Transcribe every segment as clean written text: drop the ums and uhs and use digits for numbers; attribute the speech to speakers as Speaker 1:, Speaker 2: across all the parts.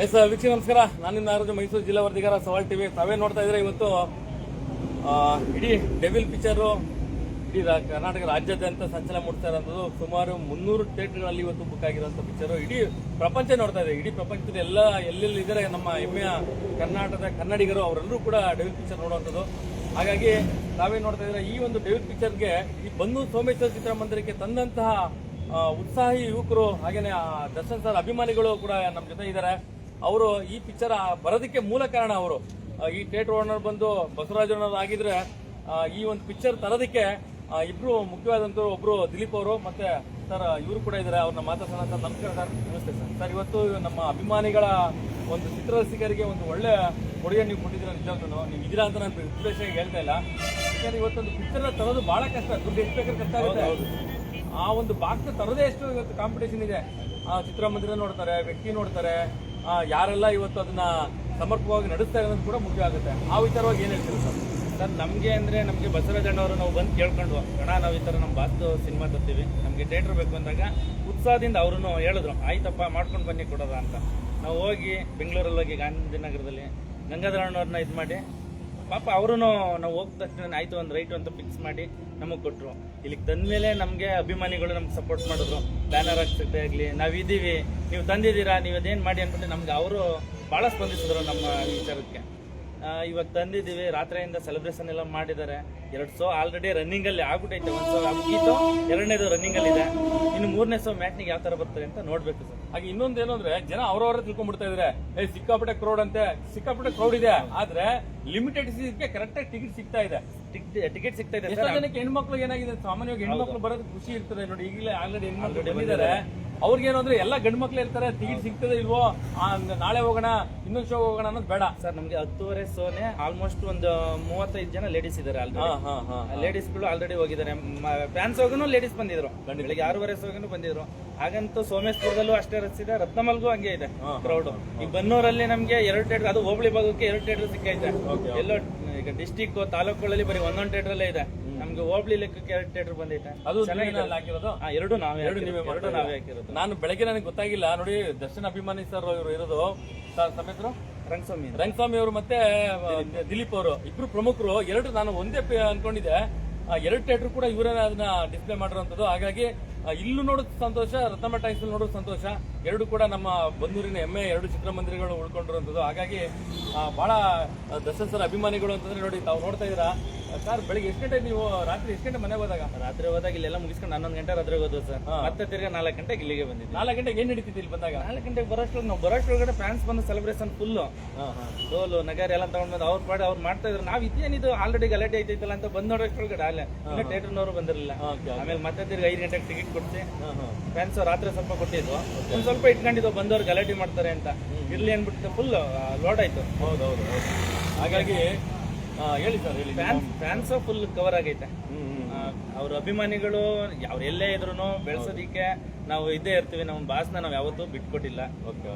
Speaker 1: S ವೀಕ್ಷಕ ನಮಸ್ಕಾರ. ನಾನಿಂದ ಆರೋಗ್ಯ ಮೈಸೂರು ಜಿಲ್ಲಾ ವರದಿಗಾರ ಸವಾಲ್ ಟಿವಿ. ತಾವೇ ನೋಡ್ತಾ ಇದ್ರೆ ಇವತ್ತು ಇಡೀ ಡೆವಿಲ್ ಪಿಕ್ಚರು ಇಡೀ ಕರ್ನಾಟಕ ರಾಜ್ಯಾದ್ಯಂತ ಸಂಚಲನ ಮೂಡಿಸ್ತಾ ಇರೋದು. ಸುಮಾರು 300 ಥಿಯೇಟರ್ಗಳಲ್ಲಿ ಇವತ್ತು ಬುಕ್ ಆಗಿರುವಂತ ಪಿಕ್ಚರು ಇಡೀ ಪ್ರಪಂಚ ನೋಡ್ತಾ ಇದೆ. ಇಡೀ ಪ್ರಪಂಚದ ಎಲ್ಲೆಲ್ಲಿ ಇದ್ದಾರೆ ನಮ್ಮ ಹೆಮ್ಮೆಯ ಕರ್ನಾಟಕದ ಕನ್ನಡಿಗರು, ಅವರೆಲ್ಲರೂ ಕೂಡ ಡೆವಿಲ್ ಪಿಕ್ಚರ್ ನೋಡುವಂಥದ್ದು. ಹಾಗಾಗಿ ತಾವೇ ನೋಡ್ತಾ ಇದ್ರೆ ಈ ಒಂದು ಡೆವಿಲ್ ಪಿಕ್ಚರ್ಗೆ ಈ ಬನ್ನೂರು ಸೋಮೇಶ್ವರ ಚಿತ್ರಮಂದಿರಕ್ಕೆ ತಂದಂತಹ ಉತ್ಸಾಹಿ ಯುವಕರು, ಹಾಗೇನೆ ದರ್ಶನ್ ಸರ್ ಅಭಿಮಾನಿಗಳು ಕೂಡ ನಮ್ಮ ಜೊತೆ ಇದ್ದಾರೆ. ಅವರು ಈ ಪಿಕ್ಚರ್ ಬರೋದಕ್ಕೆ ಮೂಲ ಕಾರಣ. ಅವರು ಈ ಥಿಯೇಟರ್ ಓನರ್ ಬಂದು ಬಸವರಾಜನವರು ಆಗಿದ್ರೆ ಈ ಒಂದು ಪಿಕ್ಚರ್ ತರೋದಕ್ಕೆ ಇಬ್ರು ಮುಖ್ಯವಾದಂತರು, ಒಬ್ರು ದಿಲೀಪ್ ಅವರು ಮತ್ತೆ ಸರ್ ಇವರು ಕೂಡ ಇದ್ದಾರೆ. ಅವ್ರನ್ನ ಮಾತಾಡ್ಸೋಣ. ಸರ್ ನಮಸ್ಕಾರ. ಸರ್ ನಮಸ್ತೆ ಸರ್. ಸರ್ ಇವತ್ತು ನಮ್ಮ ಅಭಿಮಾನಿಗಳ ಒಂದು ಚಿತ್ರರಸಿಕರಿಗೆ ಒಂದು ಒಳ್ಳೆ ಕೊಡುಗೆ ನೀವು ಕೊಟ್ಟಿದ್ದೀರ. ನಿಜವಾಗ್ಲೂ ನೀವು ಇದ್ದೀರಾ ಅಂತ ನಾನು ಉದ್ದೇಶವಾಗಿ ಹೇಳ್ತಾ ಇಲ್ಲ. ಯಾಕಂದ್ರೆ ಇವತ್ತೊಂದು ಪಿಕ್ಚರ್ ತರೋದು ಬಹಳ ಕಷ್ಟ. ದುಡ್ಡು ಎಷ್ಟು ಬೇಕಾದ್ರೆ ಕಷ್ಟ ಆಗುತ್ತೆ. ಆ ಒಂದು ಬಾಕ್ಸ್ ತರದೇ ಎಷ್ಟು ಇವತ್ತು ಕಾಂಪಿಟೇಷನ್ ಇದೆ. ಚಿತ್ರಮಂದಿರ ನೋಡ್ತಾರೆ, ವ್ಯಕ್ತಿ ನೋಡ್ತಾರೆ, ಯಾರೆಲ್ಲ ಇವತ್ತು ಅದನ್ನ ಸಮರ್ಪಕವಾಗಿ ನಡೆಸ್ತಾರೆ ಅನ್ನೋದು ಕೂಡ ಮುಖ್ಯ ಆಗುತ್ತೆ. ಆ ವಿಚಾರವಾಗಿ ಏನ್ ಹೇಳ್ತೀವಿ ಸರ್?
Speaker 2: ಸರ್ ನಮಗೆ ಬಸವರಾಜಣ್ಣವರು ನಾವು ಬಂದು ಕೇಳ್ಕೊಂಡು ನಾವು ಈ ಥರ ನಮ್ಮ ಬಾಸ್ತು ಸಿನಿಮಾ ತರ್ತೀವಿ, ನಮಗೆ ಥಿಯೇಟ್ರ್ ಬೇಕು ಅಂದಾಗ ಉತ್ಸಾಹದಿಂದ ಅವರು ಹೇಳಿದ್ರು, ಆಯ್ತಪ್ಪ ಮಾಡ್ಕೊಂಡು ಬನ್ನಿ ಕೊಡೋದ ಅಂತ. ನಾವು ಹೋಗಿ ಬೆಂಗಳೂರಲ್ಲಿ ಹೋಗಿ ಗಾಂಧಿನಗರದಲ್ಲಿ ಗಂಗಾಧರಣ್ಣವ್ರನ್ನ ಇದು ಮಾಡಿ ಪಾಪ ಅವರು ನಾವು ಹೋಗಿದ ತಕ್ಷಣ ಆಯ್ತು ಒಂದು ರೈಟು ಅಂತ ಫಿಕ್ಸ್ ಮಾಡಿ ನಮಗೆ ಕೊಟ್ಟರು. ಇಲ್ಲಿಗೆ ತಂದಮೇಲೆ ನಮಗೆ ಅಭಿಮಾನಿಗಳು ನಮ್ಗೆ ಸಪೋರ್ಟ್ ಮಾಡಿದ್ರು. ಬ್ಯಾನರ್ ಹಾಕ್ಸೋದೇ ಆಗಲಿ, ನಾವಿದ್ದೀವಿ, ನೀವು ತಂದಿದ್ದೀರಾ, ನೀವು ಅದೇನು ಮಾಡಿ ಅಂದ್ಬಿಟ್ಟು ನಮ್ಗೆ ಅವರು ಭಾಳ ಸ್ಪಂದಿಸಿದ್ರು ನಮ್ಮ ವಿಚಾರಕ್ಕೆ. ಇವಾಗ ತಂದಿದ್ದೀವಿ, ರಾತ್ರಿಯಿಂದ ಸೆಲೆಬ್ರೇಷನ್ ಎಲ್ಲ ಮಾಡಿದ್ದಾರೆ. 2 ಶೋ ಆಲ್ರೆಡಿ ರನ್ನಿಂಗಲ್ಲಿ ಆಗ್ಬಿಟ್ಟೈತೆ. 1 ಶೋ ಮುಗೀತು, 2ನೇದು ರನ್ನಿಂಗಲ್ಲಿ ಇದೆ. ಇನ್ನು 3ನೇ ಶೋ ಮ್ಯಾಟ್ನಿಗೆ ಯಾವ ಥರ ಬರ್ತಾರೆ ಅಂತ ನೋಡ್ಬೇಕು ಸರ್.
Speaker 1: ಹಾಗೆ ಇನ್ನೊಂದೇನು ಅಂದ್ರೆ ಜನ ಅವ್ರವರೇ ತಿಳ್ಕೊಂಡ್ಬಿಡ್ತಾ ಇದ್ರೆ ಸಿಕ್ಕಾಪಟ್ಟೆ ಕ್ರೌಡ್ ಅಂತೆ. ಸಿಕ್ಕಾಪಟ್ಟೆ ಕ್ರೌಡ್ ಇದೆ, ಆದ್ರೆ ಲಿಮಿಟೆಡ್ ಸೀಟ್ಗೆ ಕರೆಕ್ಟ್ ಆಗಿ ಟಿಕೆಟ್ ಸಿಗ್ತಾ ಇದೆ.
Speaker 2: ಟಿಕೆಟ್ ಸಿಗ್ತಾ ಇದೆ.
Speaker 1: ಎಷ್ಟೋ ಜನಕ್ಕೆ ಹೆಣ್ಮಕ್ಳು ಏನಾಗಿದೆ, ಸಾಮಾನ್ಯವಾಗಿ ಹೆಣ್ಮಕ್ಳು ಬರೋದು ಖುಷಿ ಇರ್ತದೆ ನೋಡಿ. ಈಗಲೇ ಆಲ್ರೆಡಿ ಹೆಣ್ಮಕ್ಳು ಬಂದಿದ್ದಾರೆ. ಅವ್ರಿಗೇನು ಅಂದ್ರೆ ಎಲ್ಲ ಗಂಡು ಮಕ್ಳು ಇರ್ತಾರೆ, ಟಿಕೆಟ್ ಸಿಗ್ತದೆ ಇಲ್ವೋ, ನಾಳೆ ಹೋಗೋಣ, ಇನ್ನೊಂದು ಶೋ ಹೋಗೋಣ ಅನ್ನೋದು ಬೇಡ
Speaker 2: ಸರ್. ನಮ್ಗೆ 10:30 ಶೋನೆ ಆಲ್ಮೋಸ್ಟ್ ಒಂದು 35 ಜನ ಲೇಡೀಸ್ ಇದಾರೆ. ಲೇಡೀಸ್ಗಳು ಆಲ್ರೆಡಿ ಹೋಗಿದ್ದಾರೆ. ಫ್ಯಾನ್ಸ್ ಹೋಗನು ಲೇಡೀಸ್ ಬಂದಿದ್ರು. ಬೆಳಿಗ್ಗೆ 6:30 ಶೋಗನು ಬಂದಿದ್ರು. ಹಾಗಂತೂ ಸೋಮೇಶ್ವರದಲ್ಲೂ ಅಷ್ಟೇ ರಸ್ ಇದೆ, ರತ್ನಮಲ್ಗೂ ಹಂಗೆ ಇದೆ ಕ್ರೌಡ್. ಈ ಬನ್ನೂರಲ್ಲಿ ನಮ್ಗೆ 2 ಥಿಯೇಟರ್, ಅದು ಹೋಬಳಿ ಭಾಗಕ್ಕೆ 2 ಥಿಯೇಟರ್ ಸಿಕ್ಕೈತೆ. ಎಲ್ಲೋ ಈಗ ಡಿಸ್ಟಿಕ್ ತಾಲೂಕುಗಳಲ್ಲಿ ಬರೀ 1 ಥಿಯೇಟರ್ ಇದೆ. ನಮ್ಗೆ ಹೋಬಳಿ ಲೆಕ್ಕಕ್ಕೆ 2 ಥಿಯೇಟರ್ ಬಂದೈತೆ.
Speaker 1: ಅದು ಹಾಕಿರೋದು
Speaker 2: ಎರಡು ನಾವೇ ಹಾಕಿರೋದು.
Speaker 1: ನಾನು ಬೆಳಗ್ಗೆ ನನಗೆ ಗೊತ್ತಾಗಿಲ್ಲ ನೋಡಿ. ದರ್ಶನ್ ಅಭಿಮಾನಿ ಸರ್ ಇವರು ಇರೋದು ಸಮೇತರು ರಂಗಸ್ವಾಮಿ ಅವರು ಮತ್ತೆ ದಿಲೀಪ್ ಅವರು ಇಬ್ರು ಪ್ರಮುಖರು. 2 ನಾನು ಒಂದೇ ಅನ್ಕೊಂಡಿದ್ದೆ. 2 ಥಿಯೇಟರ್ ಕೂಡ ಇವರೇ ಅದನ್ನ ಡಿಸ್ಪ್ಲೇ ಮಾಡಿರುವಂತದ್ದು. ಹಾಗಾಗಿ ಇಲ್ಲೂ ನೋಡೋದು ಸಂತೋಷ, ರತ್ನಮ ಟೈಮ್ಸ್ ನೋಡೋದು ಸಂತೋಷ. 2 ಕೂಡ ನಮ್ಮ ಬನ್ನೂರಿನ ಹೆಮ್ಮೆ 2 ಚಿತ್ರಮಂದಿರಗಳು ಉಳ್ಕೊಂಡಿರುವಂತದ್ದು. ಹಾಗಾಗಿ ಬಹಳ ದರ್ಶನ್ ಸರ್ ಅಭಿಮಾನಿಗಳು ಅಂತಂದ್ರೆ ನೋಡಿ, ತಾವು ನೋಡ್ತಾ ಇದ್ದೀರಾ. ಸರ್ ಬೆಳಿಗ್ಗೆ ಎಷ್ಟು ಗಂಟೆ, ನೀವು ರಾತ್ರಿ ಎಷ್ಟು ಗಂಟೆ ಮನೆಗೆ ಹೋದಾಗ?
Speaker 2: ರಾತ್ರಿ ಹೋದಾಗ ಇಲ್ಲೆಲ್ಲ ಮುಗಿಸ್ಕೊಂಡು 11 ಗಂಟೆ ರಾತ್ರಿ ಹೋದ್ವು ಸರ್. ಮತ್ತೆ ತಿರ್ಗಾ 4 ಗಂಟೆಗೆ ಇಲ್ಲಿಗೆ ಬಂದಿದ್ದೆ.
Speaker 1: 4 ಗಂಟೆಗೆ ಏನ್ ನಡೀತಿತ್ತು ಇಲ್ಲಿ ಬಂದಾಗ?
Speaker 2: 4 ಗಂಟೆಗೆ ಬರೋಷ್ಟ್ರೊಳಗಡೆ ಫ್ಯಾನ್ಸ್ ಬಂದು ಸೆಲೆಬ್ರೇಷನ್ ಫುಲ್ ಡೋಲು ನಗರ ಎಲ್ಲ ತಗೊಂಡ್ಬಂದು ಅವ್ರು ಪಾಡಿ ಅವ್ರು ಮಾಡ್ತಾ ಇದ್ರು. ನಾವ್ ಇದೇನಿದು ಆಲ್ರೆಡಿ ಗಲಾಟೆ ಐತೈತಲ್ಲ ಅಂತ ಬಂದ್ ನೋಡೋಷ್ಟ್ರೊಳಗಡೆ ಅಲ್ಲೇ ಥಿಯೇಟರ್ನವರು ಬಂದಿರಲಿಲ್ಲ. ಆಮೇಲೆ ಮತ್ತೆ ತಿರ್ಗಿ 5 ಗಂಟೆಗೆ ಟಿಕೆಟ್ ಕೊಡ್ಸಿ ಫ್ಯಾನ್ಸ್ ರಾತ್ರಿ ಸ್ವಲ್ಪ ಕೊಟ್ಟಿದ್ವು, ಒಂದ್ ಸ್ವಲ್ಪ ಇಟ್ಕೊಂಡಿದ್ವು ಬಂದವ್ರು ಗಲಾಟೆ ಮಾಡ್ತಾರೆ ಅಂತ. ಇರ್ಲಿ ಅನ್ಬಿಟ್ಟು ಫುಲ್ ಲೋಡ್ ಆಯ್ತು.
Speaker 1: ಹೌದೌದು. ಹಾಗಾಗಿ ಹೇಳಿ ಸರ್, ಹೇಳಿ.
Speaker 2: ಫ್ಯಾನ್ಸ್ ಫುಲ್ ಕವರ್ ಆಗೈತೆ. ಅವ್ರ ಅಭಿಮಾನಿಗಳು ಅವ್ರು ಎಲ್ಲೇ ಇದ್ರು ಬೆಳೆಸೋದಿಕ್ಕೆ ನಾವು ಇದ್ದೇ ಇರ್ತೀವಿ. ನಮ್ಮ ಬಾಸ್ನ ನಾವು ಯಾವತ್ತೂ ಬಿಟ್ಕೊಟ್ಟಿಲ್ಲ.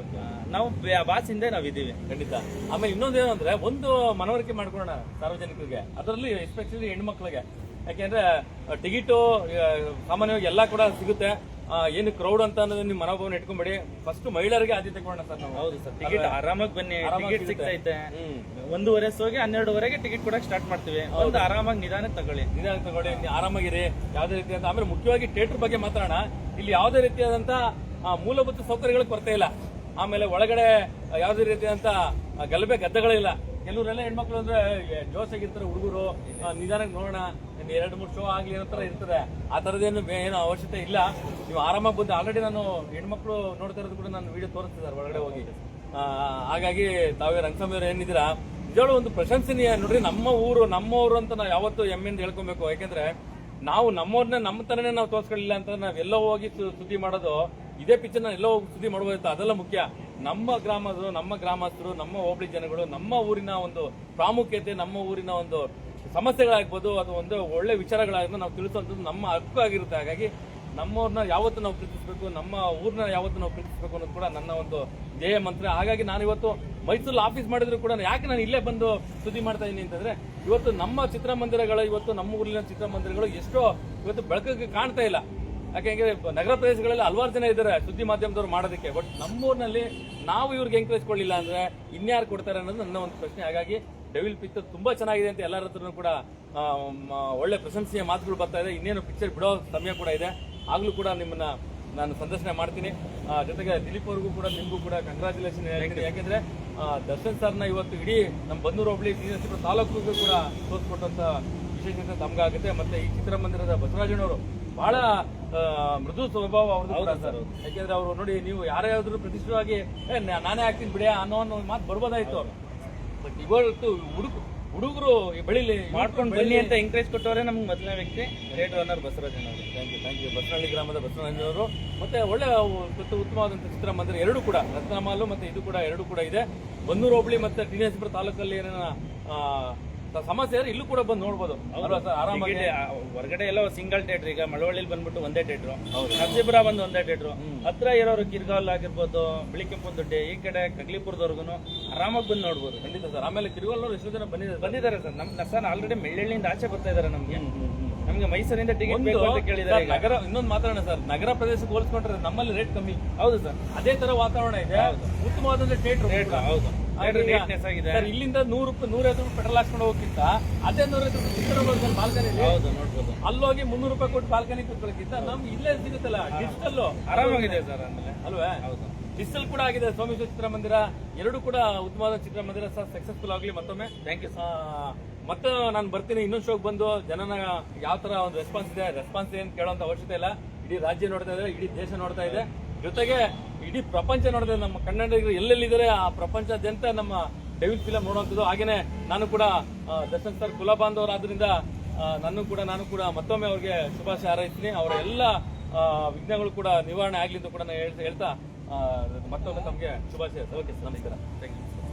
Speaker 2: ನಾವು ಬಾಸ್ ಹಿಂದೆ ನಾವ್ ಇದೀವಿ
Speaker 1: ಖಂಡಿತ. ಆಮೇಲೆ ಇನ್ನೊಂದೇನು ಅಂದ್ರೆ, ಒಂದು ಮನವರಿಕೆ ಮಾಡ್ಕೊಳ್ಳೋಣ ಸಾರ್ವಜನಿಕರಿಗೆ, ಅದರಲ್ಲಿ ಎಸ್ಪೆಷಲಿ ಹೆಣ್ಮಕ್ಳಿಗೆ. ಯಾಕೆಂದ್ರೆ ಟಿಕೆಟು ಸಾಮಾನ್ಯವಾಗಿ ಎಲ್ಲಾ ಕೂಡ ಸಿಗುತ್ತೆ. ಏನು ಕ್ರೌಡ್ ಅಂತ ಅನ್ನೋದು ನಿಮ್ ಮನೋಭಾವನ ಇಟ್ಕೊಂಡ್ಬೇಡಿ. ಫಸ್ಟ್ ಮಹಿಳೆಯರಿಗೆ ಆದ್ಯತೆ ಕೊಡೋಣ ಸರ್ ನಾವು.
Speaker 2: ಹೌದು ಸರ್, ಟಿಕೆಟ್ ಆರಾಮಾಗಿ ಬನ್ನಿ. ಟಿಕೆಟ್ ಸಿಗ್ತೈತೆ. 1:30 ಶೋಗೆ 12:30ಗೆ ಟಿಕೆಟ್ ಕೊಡಕ್ ಸ್ಟಾರ್ಟ್ ಮಾಡ್ತೀವಿ. ಒಂದು ಆರಾಮಾಗಿ ನಿಧಾನಕ್ಕೆ ತಗೊಳ್ಳಿ,
Speaker 1: ಆರಾಮಾಗಿರಿ. ಯಾವುದೇ ರೀತಿಯಾದ, ಆಮೇಲೆ ಮುಖ್ಯವಾಗಿ ಥಿಯೇಟರ್ ಬಗ್ಗೆ ಮಾತಾಡೋಣ. ಇಲ್ಲಿ ಯಾವುದೇ ರೀತಿಯಾದಂತ ಮೂಲಭೂತ ಸೌಕರ್ಯಗಳ ಕೊರತೆ ಇಲ್ಲ. ಆಮೇಲೆ ಒಳಗಡೆ ಯಾವುದೇ ರೀತಿಯಾದಂತ ಗಲಭೆ ಗದ್ದಗಳಿಲ್ಲ. ಕೆಲವರೆಲ್ಲ ಹೆಣ್ಮಕ್ಳು ಅಂದ್ರೆ ಜೋಸಾಗಿರ್ತಾರೆ ಹುಡುಗರು, ನಿಧಾನಕ್ಕೆ ನೋಡೋಣ, 2-3 ಶೋ ಆಗ್ಲಿ ಅನ್ನೋ ತರ ಇರ್ತದೆ. ಆ ತರದೇನು ಏನು ಅವಶ್ಯಕತೆ ಇಲ್ಲ. ನೀವು ಆರಾಮಾಗಿ ಬಂದು, ಆಲ್ರೆಡಿ ನಾನು ಹೆಣ್ಮಕ್ಳು ನೋಡ್ತಾ ಇರೋದು ಕೂಡ ನಾನು ವಿಡಿಯೋ ತೋರಿಸ್ತಿದ್ದಾರೆ ಒಳಗಡೆ ಹೋಗಿ. ಹಾಗಾಗಿ ತಾವೇ ರಂಗಸ್ವಾಮಿ ಅವ್ರು ಏನಿದ್ದೀರಾ, ನಿಜವಾಗ್ಲೂ ಒಂದು ಪ್ರಶಂಸನೀಯ ನೋಡ್ರಿ. ನಮ್ಮವರು ಅಂತ ನಾವು ಯಾವತ್ತೂ ಹೆಮ್ಮೆಯಿಂದ ಹೇಳ್ಕೊಬೇಕು. ಯಾಕೆಂದ್ರೆ ನಾವು ನಮ್ಮವ್ರನ್ನ ನಮ್ಮ ತರನೇ ನಾವು ತೋರ್ಸ್ಕೊಳ್ಳಿಲ್ಲ ಅಂತ ನಾವೆಲ್ಲೋ ಹೋಗಿ ಸುದ್ದಿ ಮಾಡೋದು. ಇದೇ ಪಿಕ್ಚರ್ ಎಲ್ಲೋ ಹೋಗಿ ಸುದ್ದಿ ಮಾಡಬಹುದಿತ್ತು, ಅದೆಲ್ಲ ಮುಖ್ಯ. ನಮ್ಮ ಗ್ರಾಮಸ್ಥರು, ನಮ್ಮ ಗ್ರಾಮಸ್ಥರು, ನಮ್ಮ ಹೋಬಳಿ ಜನಗಳು, ನಮ್ಮ ಊರಿನ ಒಂದು ಪ್ರಾಮುಖ್ಯತೆ, ನಮ್ಮ ಊರಿನ ಒಂದು ಸಮಸ್ಯೆಗಳಾಗ್ಬೋದು, ಅದು ಒಂದು ಒಳ್ಳೆ ವಿಚಾರಗಳಾಗ್ಬೋದು ನಾವು ತಿಳಿಸುವಂಥದ್ದು ನಮ್ಮ ಹಕ್ಕು ಆಗಿರುತ್ತೆ. ಹಾಗಾಗಿ ನಮ್ಮವ್ರನ್ನ ಯಾವತ್ತು ನಾವು ಪ್ರೀತಿಸಬೇಕು, ನಮ್ಮ ಊರನ್ನ ಯಾವತ್ತು ನಾವು ಪ್ರೀತಿಸಬೇಕು ಅನ್ನೋದು ಕೂಡ ನನ್ನ ಒಂದು ಧ್ಯೇಯ ಮಂತ್ರ. ಹಾಗಾಗಿ ನಾನು ಇವತ್ತು ಮೈಸೂರಲ್ಲಿ ಆಫೀಸ್ ಮಾಡಿದ್ರು ಕೂಡ ಯಾಕೆ ನಾನು ಇಲ್ಲೇ ಬಂದು ಸುದ್ದಿ ಮಾಡ್ತಾ ಇದ್ದೀನಿ ಅಂತಂದ್ರೆ, ಇವತ್ತು ನಮ್ಮ ಚಿತ್ರಮಂದಿರಗಳು, ಇವತ್ತು ನಮ್ಮ ಊರಿನ ಚಿತ್ರಮಂದಿರಗಳು ಎಷ್ಟೋ ಇವತ್ತು ಬೆಳಕಿಗೆ ಕಾಣ್ತಾ ಇಲ್ಲ. ಯಾಕೆಂದ್ರೆ ನಗರ ಪ್ರದೇಶಗಳಲ್ಲಿ ಹಲವಾರು ಜನ ಇದ್ದಾರೆ ಸುದ್ದಿ ಮಾಧ್ಯಮದವ್ರು ಮಾಡೋದಕ್ಕೆ. ಬಟ್ ನಮ್ಮೂರಿನಲ್ಲಿ ನಾವು ಇವ್ರಿಗೆ ಎಂಕರೇಜ್ ಕೊಡಲಿಲ್ಲ ಅಂದ್ರೆ ಇನ್ಯಾರು ಕೊಡ್ತಾರೆ ಅನ್ನೋದು ನನ್ನ ಒಂದು ಪ್ರಶ್ನೆ. ಹಾಗಾಗಿ ಡೆವಿಲ್ ಪಿಕ್ಚರ್ ತುಂಬಾ ಚೆನ್ನಾಗಿದೆ ಅಂತ ಎಲ್ಲರ ಹತ್ರನೂ ಕೂಡ ಒಳ್ಳೆ ಪ್ರಶಂಸೆಯ ಮಾತುಗಳು ಬರ್ತಾ ಇದೆ. ಇನ್ನೇನು ಪಿಕ್ಚರ್ ಬಿಡೋ ಸಮಯ ಕೂಡ ಇದೆ. ಆಗ್ಲೂ ಕೂಡ ನಿಮ್ಮನ್ನ ನಾನು ಸಂದರ್ಶನ ಮಾಡ್ತೀನಿ. ಜೊತೆಗೆ ದಿಲೀಪ್ ಅವ್ರಿಗೂ ಕೂಡ ನಿಮಗೂ ಕೂಡ ಕಂಗ್ರಾಚುಲೇಷನ್ ಹೇಳ್ತೀನಿ. ಯಾಕೆಂದ್ರೆ ದರ್ಶನ್ ಸರ್ನ ಇವತ್ತು ಇಡೀ ನಮ್ಮ ಬನ್ನೂರು ಹೋಬಳಿ ಶ್ರೀನಿವಾಸಪುರ ತಾಲೂಕಿಗೂ ಕೂಡ ತೋರಿಸ್ಕೊಟ್ಟಂತ ವಿಶೇಷತೆ ತಮ್ಗಾಗುತ್ತೆ. ಮತ್ತೆ ಈ ಚಿತ್ರಮಂದಿರದ ಬಸವರಾಜನವರು ಬಹಳ ಮೃದು ಸ್ವಭಾವ ಅವ್ರದ್ದು ಸರ್. ಯಾಕೆಂದ್ರೆ ಅವರು ನೋಡಿ, ನೀವು ಯಾರ್ಯಾವ್ದು ಪ್ರತಿಷ್ಠವಾಗಿ ನಾನೇ ಆಗ್ತೀನಿ ಬಿಡಿಯಾ ಅನ್ನೋ ಮಾತು ಬರ್ಬೋದಾಯ್ತು. ಬಟ್ ಇವತ್ತು ಹುಡುಗರು ಬೆಳಿಲಿ
Speaker 2: ಮಾಡ್ಕೊಂಡು ಬನ್ನಿ ಅಂತ ಎಂಕರೇಜ್ ಕೊಟ್ಟವರೇ ನಮ್ಗೆ ಮೊದಲನೇ ವ್ಯಕ್ತಿ ಥಿಯೇಟರ್ ಓನರ್ ಬಸವರಾಜನ್ ಅವರು.
Speaker 1: Thank you. ಬಸವನಹಳ್ಳಿ ಗ್ರಾಮದ ಬಸವರಾಜನವರು ಮತ್ತೆ ಒಳ್ಳೆ ಉತ್ತಮವಾದಂಥ ಚಿತ್ರಮಂದಿರ ಎರಡು ಕೂಡ, ರತ್ನಮಾಲು ಮತ್ತೆ ಇದು ಕೂಡ ಎರಡು ಕೂಡ ಇದೆ. ಬನ್ನೂರು ಹೋಬಳಿ ಮತ್ತೆ ಶ್ರೀನಿವಾಸಪುರ ತಾಲೂಕಲ್ಲಿ ಏನೇನ ಸಮಸ್ಯೆ ಇಲ್ಲೂ ಕೂಡ ಬಂದು ನೋಡ್ಬೋದು ಆರಾಮಾಗಿ.
Speaker 2: ಹೊರಗಡೆ ಎಲ್ಲ ಸಿಂಗಲ್ ಥಿಯೇಟರ್, ಈಗ ಮಳವಳ್ಳಿಲಿ ಬಂದ್ಬಿಟ್ಟು ಒಂದೇ ಥಿಯೇಟರ್, ನರಸೀಪುರ ಬಂದು ಒಂದೇ ಥಿಯೇಟರ್. ಹತ್ರ ಇರೋರು ಕಿರ್ಗಾಲ್ ಆಗಿರ್ಬೋದು, ಬಿಳಿಕೆಂಪನದೊಡ್ಡಿ, ಈ ಕಡೆ ಕಗ್ಲಿಪುರದವರೆಗೂ ಆರಾಮಾಗಿ ಬಂದು ನೋಡ್ಬೋದು.
Speaker 1: ಖಂಡಿತ ಸರ್. ಆಮೇಲೆ ಕಿರ್ಗಾಲ್ನವ್ರು ಎಷ್ಟೋ ಜನ
Speaker 2: ಬಂದಿದ್ದಾರೆ ಸರ್. ನಮ್ಮ ಸರ್ ಆಲ್ರೆಡಿ ಮೆಳ್ಳಳ್ಳಿಯಿಂದ ಆಚೆ ಬರ್ತಾ ಇದಾರೆ. ನಮ್ಗೆ ಮೈಸೂರಿಂದ ಟಿಕೆಟ್ ಬೇಕು ಅಂತ ಕೇಳಿದ್ದಾರೆ.
Speaker 1: ನಗರ ಇನ್ನೊಂದು ಮಾತಾಡೋಣ ಸರ್, ನಗರ ಪ್ರದೇಶಕ್ಕೆ ಹೋಲಿಸ್ಕೊಂಡ್ರೆ ನಮ್ಮಲ್ಲಿ ರೇಟ್ ಕಮ್ಮಿ.
Speaker 2: ಹೌದು ಸರ್,
Speaker 1: ಅದೇ ತರ ವಾತಾವರಣ ಇದೆ. ಉತ್ತಮವಾದ ಥಿಯೇಟರ್.
Speaker 2: ಹೌದು,
Speaker 1: ಸರ್ ಇಲ್ಲಿಂದ 100-150 ರೂಪಾಯಿ ಪೆಟ್ರೋಲ್ ಹಾಕ್ಕೊಂಡು ಹೋಗಕ್ಕಿಂತ ಅದೇ 150 ರೂಪಾಯಿ ಬಾಲ್ಕನಿ
Speaker 2: ನೋಡ್ಬೋದು.
Speaker 1: ಅಲ್ಲೋಗಿ 300 ರೂಪಾಯಿ ಕೊಟ್ಟು ಬಾಲ್ಕನಿ ಕೂತ್ಕೊಳ್ಳೋಕ್ಕಿಂತ ನಮ್ಗೆ ಇಲ್ಲೇ ಸಿಗುತ್ತಲ್ಲ ಡಿಜಿಟಲ್
Speaker 2: ಆರಾಮಾಗಿದೆ ಸರ್. ಆಮೇಲೆ
Speaker 1: ಅಲ್ವೇ ಡಿಜಿಟಲ್ ಕೂಡ ಆಗಿದೆ. ಸೋಮೇಶ್ವರ ಚಿತ್ರಮಂದಿರ ಎರಡು ಕೂಡ ಉತ್ತಮವಾದ ಚಿತ್ರಮಂದಿರ ಸರ್. ಸಕ್ಸಸ್ಫುಲ್ ಆಗಲಿ ಮತ್ತೊಮ್ಮೆ.
Speaker 2: Thank you.
Speaker 1: ಮತ್ತೆ ನಾನು ಬರ್ತೀನಿ ಇನ್ನೊಂದು ಶೋಕ್ ಬಂದು ಜನನ ಯಾವ ತರ ಒಂದು ರೆಸ್ಪಾನ್ಸ್ ಇದೆ, ರೆಸ್ಪಾನ್ಸ್ ಏನ್ ಕೇಳೋಂತ ಅವಶ್ಯಕತೆ ಇಲ್ಲ. ಇಡೀ ರಾಜ್ಯ ನೋಡ್ತಾ ಇದೆ, ಇಡೀ ದೇಶ ನೋಡ್ತಾ ಇದೆ, ಜೊತೆಗೆ ಇಡೀ ಪ್ರಪಂಚ ನೋಡ್ತಾ ಇದೆ. ನಮ್ಮ ಕನ್ನಡಿಗರು ಎಲ್ಲೆಲ್ಲಿದ್ದಾರೆ ಆ ಪ್ರಪಂಚದಾದ್ಯಂತ ನಮ್ಮ ಡೆವಿಲ್ ಫಿಲಂ ನೋಡುವಂಥದ್ದು. ಹಾಗೇನೆ ನಾನು ಕೂಡ ದರ್ಶನ್ ಸರ್ ಕುಲ ಬಾಂಧವರಾದ್ರಿಂದ ನಾನು ಕೂಡ ಮತ್ತೊಮ್ಮೆ ಅವ್ರಿಗೆ ಶುಭಾಶಯ ಹಾರೈಸ್ತೀನಿ. ಅವರ ಎಲ್ಲ ವಿಘ್ನಗಳು ಕೂಡ ನಿವಾರಣೆ ಆಗ್ಲಿ ಅಂತ ಕೂಡ ನಾನು ಹೇಳ್ತಾ ಮತ್ತೊಮ್ಮೆ ತಮಗೆ ಶುಭಾಶಯ. ಓಕೆ ಸರ್, ನಮಸ್ಕಾರ. Thank you.